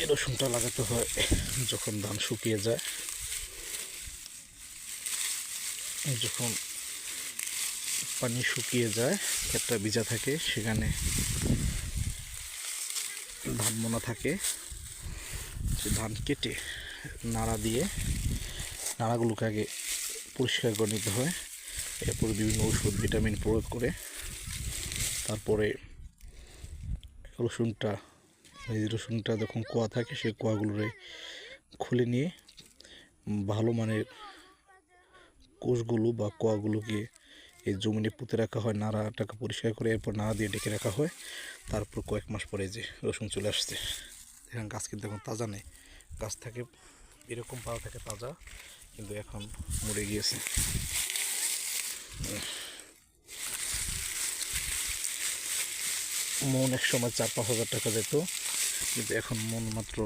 এই রসুনটা লাগাতে হয় যখন ধান শুকিয়ে যায়, যখন পানি শুকিয়ে যায়, ক্ষেতটা ভিজা থাকে, সেখানে ধান মোনা থাকে, সে ধান কেটে নাড়া দিয়ে নাড়াগুলোকে আগে পরিষ্কার করে নিতে হয়। এরপরে বিভিন্ন ওষুধ ভিটামিন প্রয়োগ করে তারপরে রসুনটা যখন কোয়া থাকে সেই কোয়াগুলোরে খুলে নিয়ে ভালো মানের কোষগুলো বা কোয়াগুলোকে এই জমিনে পুঁতে রাখা হয়, নাড়াটাকে পরিষ্কার করে এরপর নাড়া দিয়ে ডেকে রাখা হয়। তারপর কয়েক মাস পরে যে রসুন চলে আসছে, এখন গাছ কিন্তু এখন তাজা নেই, গাছ থাকে এরকম পাতা থাকে তাজা, কিন্তু এখন মরে গিয়েছে। মন এক সময় 4-5 হাজার টাকা যেত, কিন্তু এখন মন মাত্র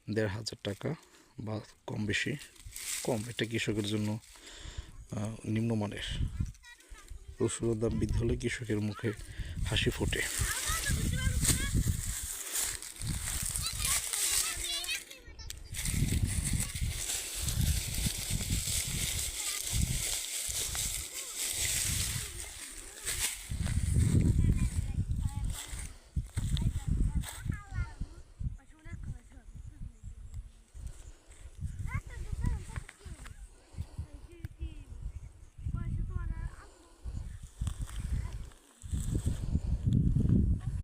1,500 টাকা বা কম বেশি কম। এটা কৃষকের জন্য নিম্নমানের। রসুনের দাম বৃদ্ধি হলে কৃষকের মুখে হাসি ফোটে।